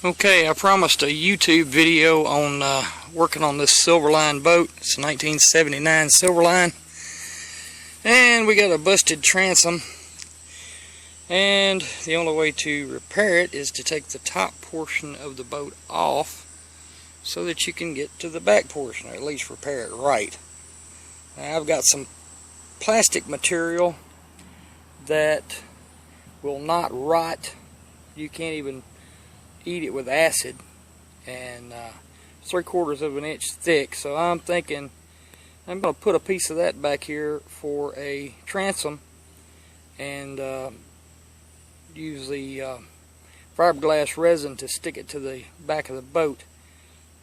Okay, I promised a YouTube video on working on this Silverline boat. It's a 1979 Silverline. And we got a busted transom. And the only way to repair it is to take the top portion of the boat off so that you can get to the back portion, or at least repair it right. Now, I've got some plastic material that will not rot. You can't even eat it with acid, and 3/4 of an inch thick. So I'm thinking I'm going to put a piece of that back here for a transom and use the fiberglass resin to stick it to the back of the boat.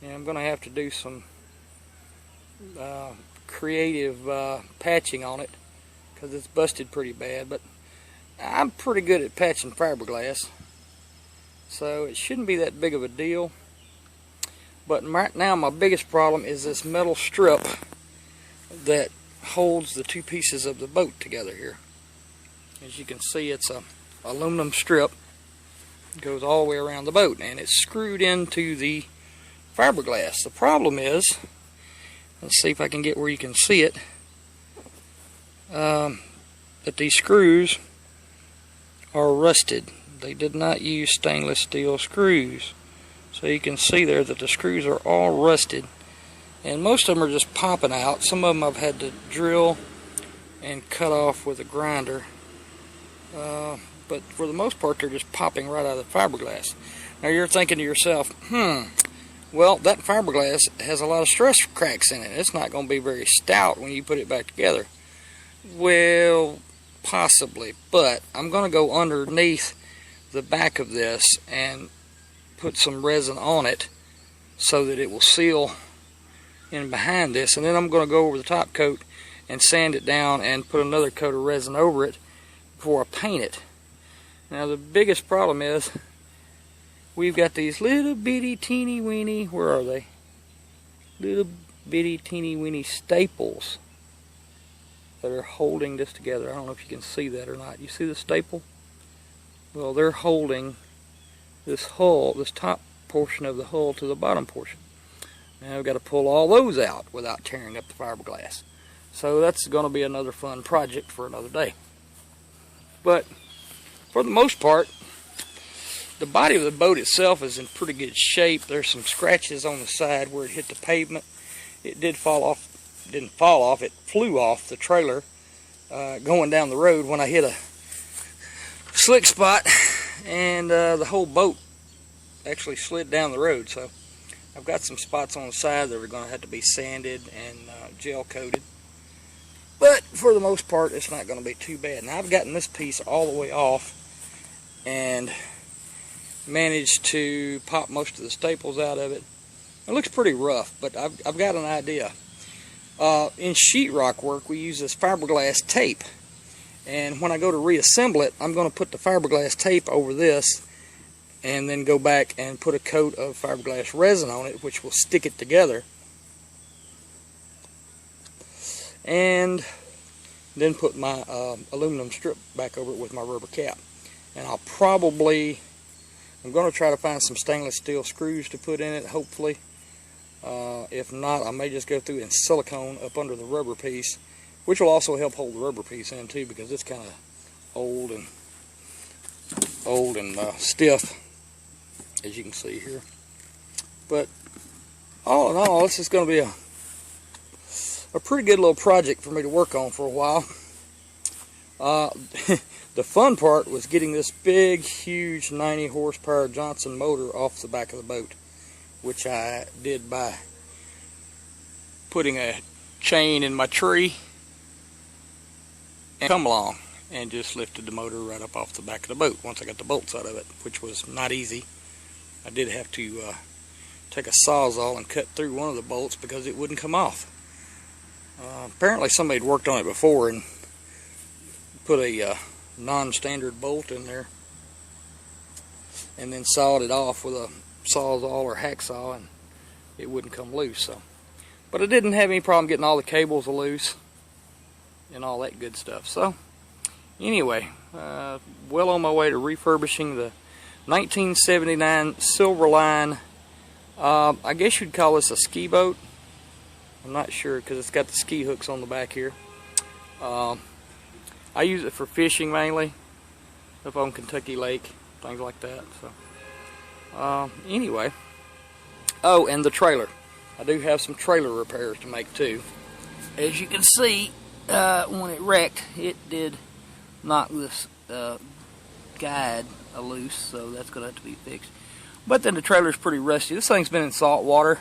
And I'm going to have to do some creative patching on it because it's busted pretty bad, but I'm pretty good at patching fiberglass, so it shouldn't be that big of a deal. But right now my biggest problem is this metal strip that holds the two pieces of the boat together here. As you can see, it's a aluminum strip. It goes all the way around the boat and it's screwed into the fiberglass. The problem is, let's see if I can get where you can see it, that these screws are rusted. They did not use stainless steel screws. So you can see there that the screws are all rusted. And most of them are just popping out. Some of them I've had to drill and cut off with a grinder. But for the most part, they're just popping right out of the fiberglass. Now you're thinking to yourself, well, that fiberglass has a lot of stress cracks in it. It's not going to be very stout when you put it back together. Well, possibly, but I'm going to go underneath the back of this and put some resin on it so that it will seal in behind this, and then I'm going to go over the top coat and sand it down and put another coat of resin over it before I paint it. Now the biggest problem is we've got these little bitty teeny weeny, where are they? Little bitty teeny weeny staples that are holding this together. I don't know if you can see that or not. You see the staple? Well, they're holding this hull, this top portion of the hull to the bottom portion. Now I've got to pull all those out without tearing up the fiberglass. So that's going to be another fun project for another day. But for the most part, the body of the boat itself is in pretty good shape. There's some scratches on the side where it hit the pavement. It did fall off. Didn't fall off, it flew off the trailer going down the road when I hit a slick spot, and the whole boat actually slid down the road. So I've got some spots on the side that are going to have to be sanded and gel coated, but for the most part it's not going to be too bad. Now I've gotten this piece all the way off and managed to pop most of the staples out of it. It looks pretty rough, but I've got an idea. In sheetrock work we use this fiberglass tape, and when I go to reassemble it, I'm going to put the fiberglass tape over this and then go back and put a coat of fiberglass resin on it, which will stick it together, and then put my aluminum strip back over it with my rubber cap. And I'm going to try to find some stainless steel screws to put in it, hopefully. If not, I may just go through and silicone up under the rubber piece, which will also help hold the rubber piece in too, because it's kind of old and stiff, as you can see here. But all in all, this is going to be a pretty good little project for me to work on for a while. The fun part was getting this big, huge 90 horsepower Johnson motor off the back of the boat, which I did by putting a chain in my tree and come along and just lifted the motor right up off the back of the boat once I got the bolts out of it, which was not easy. I did have to take a sawzall and cut through one of the bolts because it wouldn't come off. Apparently somebody had worked on it before and put a non-standard bolt in there and then sawed it off with a sawzall or hacksaw, and it wouldn't come loose. So, but I didn't have any problem getting all the cables loose and all that good stuff. So anyway, well on my way to refurbishing the 1979 Silverline. I guess you'd call this a ski boat. I'm not sure because it's got the ski hooks on the back here. I use it for fishing mainly up on Kentucky Lake, things like that. So anyway, oh, and the trailer. I do have some trailer repairs to make too. As you can see, when it wrecked, it did knock this guide loose, so that's going to have to be fixed. But then the trailer's pretty rusty. This thing's been in salt water.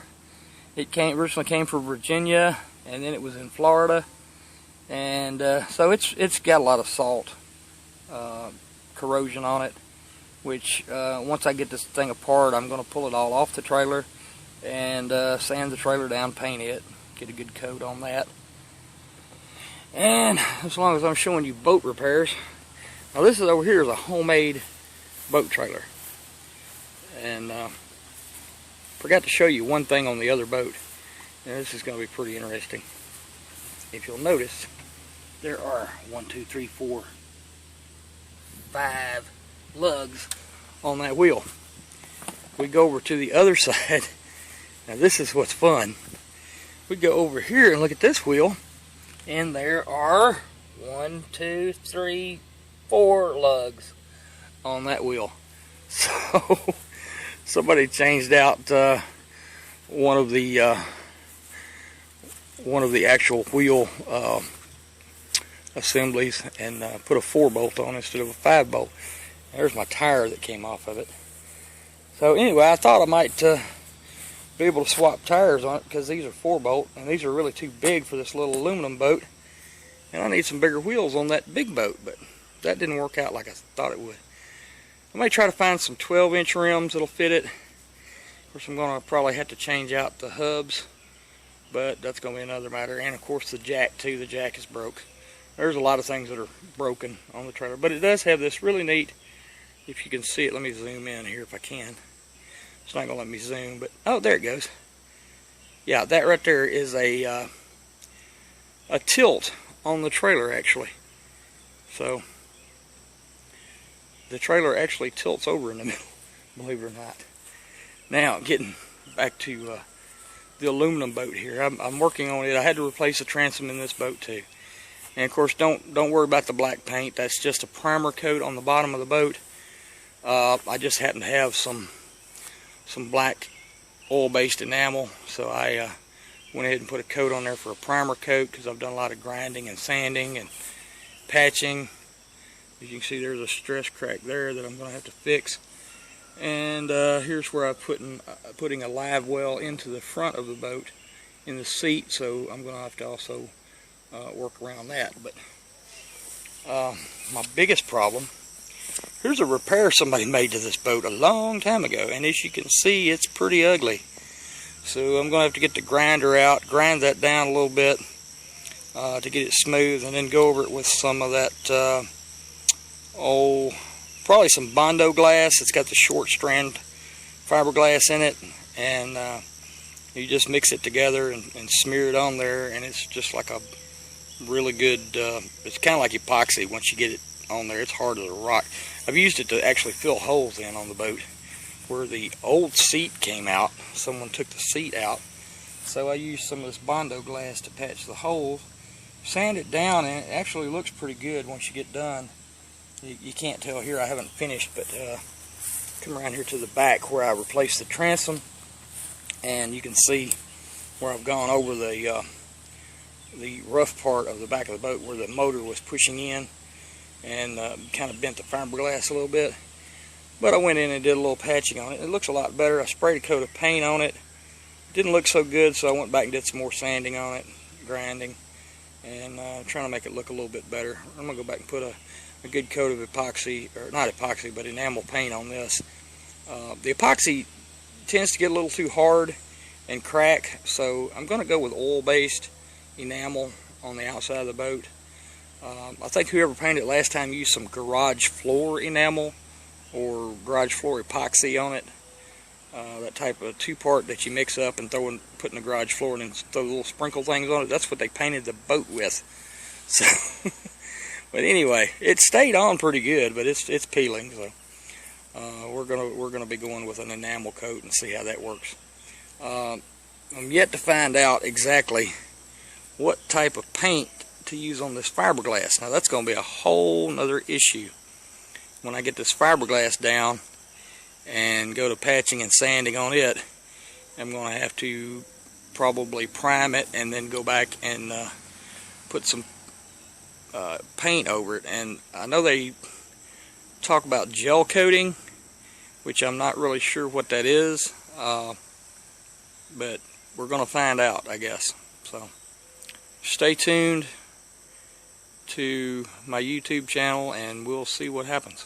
It originally came from Virginia, and then it was in Florida, and so it's got a lot of salt corrosion on it. Which once I get this thing apart, I'm going to pull it all off the trailer and sand the trailer down, paint it, get a good coat on that. And as long as I'm showing you boat repairs, now this is over here is a homemade boat trailer. And forgot to show you one thing on the other boat. Now this is going to be pretty interesting. If you'll notice, there are 1, 2, 3, 4, 5 lugs on that wheel. We go over to the other side. Now this is what's fun. We go over here and look at this wheel, and there are 1, 2, 3, 4 lugs on that wheel. So somebody changed out one of the actual wheel assemblies and put a 4-bolt on instead of a 5-bolt. There's my tire that came off of it. So anyway, I thought I might be able to swap tires on it because these are 4-bolt and these are really too big for this little aluminum boat. And I need some bigger wheels on that big boat, but that didn't work out like I thought it would. I may try to find some 12-inch rims that'll fit it. Of course, I'm going to probably have to change out the hubs, but that's going to be another matter. And of course the jack too, the jack is broke. There's a lot of things that are broken on the trailer, but it does have this really neat, if you can see it, let me zoom in here if I can. It's not going to let me zoom, but oh, there it goes. Yeah, that right there is a tilt on the trailer actually. So the trailer actually tilts over in the middle, believe it or not. Now, getting back to the aluminum boat here, I'm working on it. I had to replace the transom in this boat too. And of course, don't worry about the black paint. That's just a primer coat on the bottom of the boat. I just happen to have some black oil-based enamel, so I went ahead and put a coat on there for a primer coat because I've done a lot of grinding and sanding and patching. As you can see, there's a stress crack there that I'm going to have to fix. And here's where I'm putting a live well into the front of the boat in the seat, so I'm going to have to also work around that. But my biggest problem, here's a repair somebody made to this boat a long time ago, and as you can see, it's pretty ugly. So I'm going to have to get the grinder out, grind that down a little bit to get it smooth, and then go over it with some of that, probably some Bondo glass. It's got the short strand fiberglass in it, and you just mix it together and smear it on there, and it's just like a really good, it's kind of like epoxy once you get it on there. It's hard as a rock. I've used it to actually fill holes in on the boat where the old seat came out. Someone took the seat out, so I used some of this Bondo glass to patch the holes, sand it down, and it actually looks pretty good once you get done. You can't tell here, I haven't finished, but come around here to the back where I replaced the transom, and you can see where I've gone over the rough part of the back of the boat where the motor was pushing in, and kind of bent the fiberglass a little bit. But I went in and did a little patching on it. It looks a lot better. I sprayed a coat of paint on it. It didn't look so good, so I went back and did some more sanding on it, grinding, and trying to make it look a little bit better. I'm going to go back and put a good coat of epoxy, or not epoxy, but enamel paint on this. The epoxy tends to get a little too hard and crack, so I'm going to go with oil-based enamel on the outside of the boat. I think whoever painted it last time used some garage floor enamel or garage floor epoxy on it. That type of two-part that you mix up and put in the garage floor and then throw little sprinkle things on it. That's what they painted the boat with. So, but anyway, it stayed on pretty good, but it's peeling. So we're gonna be going with an enamel coat and see how that works. I'm yet to find out exactly what type of paint to use on this fiberglass. Now that's going to be a whole nother issue when I get this fiberglass down and go to patching and sanding on it. I'm going to have to probably prime it and then go back and put some paint over it. And I know they talk about gel coating, which I'm not really sure what that is, but we're going to find out, I guess. So stay tuned to my YouTube channel and we'll see what happens.